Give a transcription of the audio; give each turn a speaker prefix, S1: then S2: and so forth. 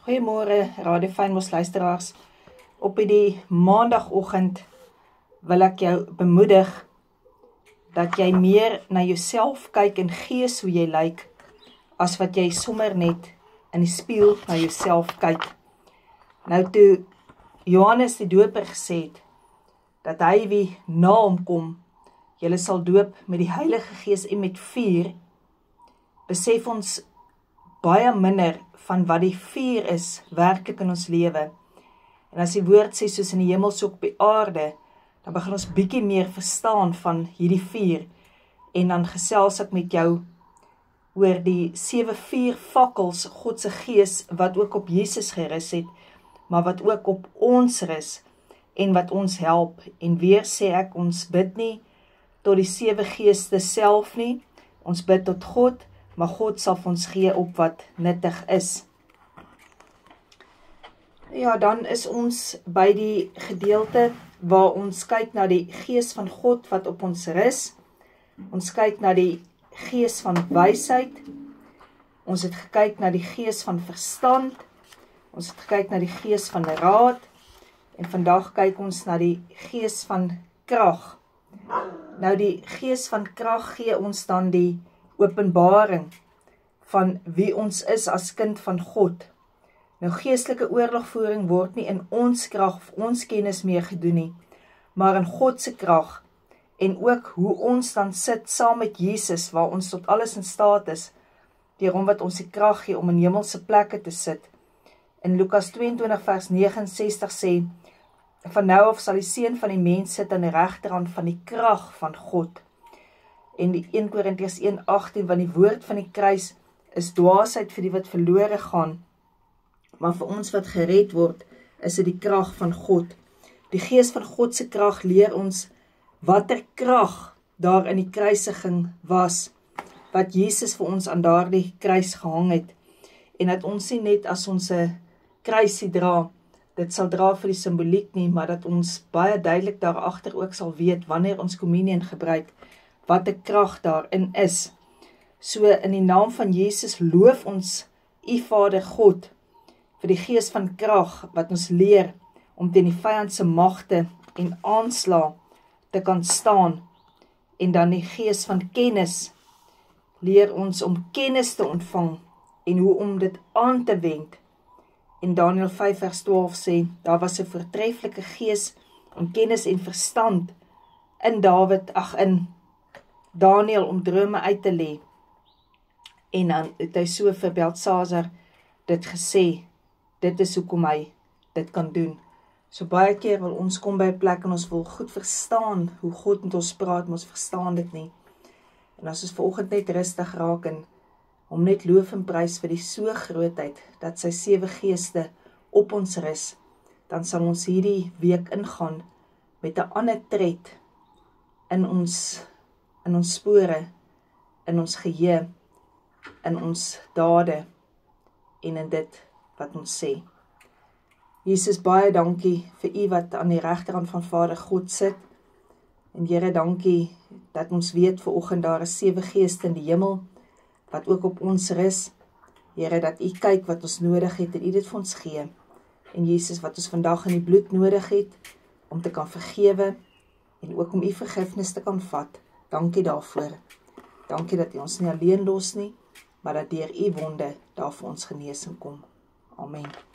S1: Goeiemôre, Radio Fynbos luisteraars. Op die maandagoggend wil ek jou bemoedig dat jy meer na jouself kyk en gees hoe jy lyk, as wat jy sommer net in die spieël na jouself kyk. Nou toe Johannes die Doper gesê het, dat hy wie na hom kom, julle sal doop met die Heilige Gees en met vuur, besef ons baie minder van wat die vuur is, werklik in ons lewe. En as die woord sê, soos in die hemel, so op die aarde, dan begin ons bietjie meer verstaan van hierdie vuur. En dan gesels ek met jou oor die 7 vuurvakkels, God se Gees, wat ook op Jesus gerus het, maar wat ook op ons rus, en wat ons help. En weer sê ek, ons bid nie tot die 7 geeste self nie, ons bid tot God, maar God sal vir ons gee op wat nuttig is. Ja, dan is ons by die gedeelte waar ons kyk na die Gees van God wat op ons rus. Ons kyk na die Gees van wysheid. Ons het gekyk na die Gees van verstand. Ons het gekyk na die Gees van raad. En vandag kyk ons na die Gees van krag. Nou die Gees van krag gee ons dan die openbaring van wie ons is as kind van God. Nou geestelike oorlogvoering word nie in ons krag of ons kennis meer gedoen nie, maar in God se krag, en ook hoe ons dan sit saam met Jesus, waar ons tot alles in staat is, deur hom wat ons die krag gee om in hemelse plekke te sit. In Lukas 22 vers 69 sê, van nou af sal die Seun van die mens sit aan die regterhand van die krag van God. En die 1 Korintiërs 1:18, want die woord van die kruis is dwaasheid vir die wat verlore gaan, maar vir ons wat gered word, is dit die krag van God. Die Gees van God se krag leer ons watter krag daar in die kruisiging was, wat Jesus vir ons aan daardie kruis gehang het, en dat ons nie net as ons 'n kruisie dra, dit sal dra vir die simboliek nie, maar dat ons baie duidelik daarachter ook sal weet, wanneer ons kommunion gebruik, wat 'n krag daarin is. So in die naam van Jesus loof ons U Vader God, vir die Gees van krag, wat ons leer, om teen die vyand se magte en aanslag te kan staan, en dan die Gees van kennis, leer ons om kennis te ontvang, en hoe om dit aan te wend. En Daniël 5 vers 12 sê, daar was 'n voortreffelike gees, en kennis en verstand, in Daniël om drome uit te lê. En dan het hy so vir Belsasar dit gesê, dit is hoekom hy dit kan doen. So baie keer wil ons kom by 'n plek en ons wil goed verstaan hoe God met ons praat, maar ons verstaan dit nie. En as ons vanoggend net rustig raak en om net loof en prys vir die so grootheid, dat sy 7 geeste op ons rus, dan sal ons hierdie week ingaan met 'n ander tred in ons spore, in ons geheue, in ons dade en in dit wat ons sê. Jesus, baie dankie vir U wat aan die regterhand van Vader God sit. En Here, dankie dat ons weet vanoggend daar is 7 geeste in die hemel wat ook op ons rus. Here, dat U kyk wat ons nodig het en U dit vir ons gee. En Jesus, wat ons vandag in die bloed nodig het om te kan vergewe en ook om U vergifnis te kan vat. Dankie daarvoor. Dankie dat U ons nie alleen los nie, maar dat deur U wonde daar vir ons genesing kom. Amen.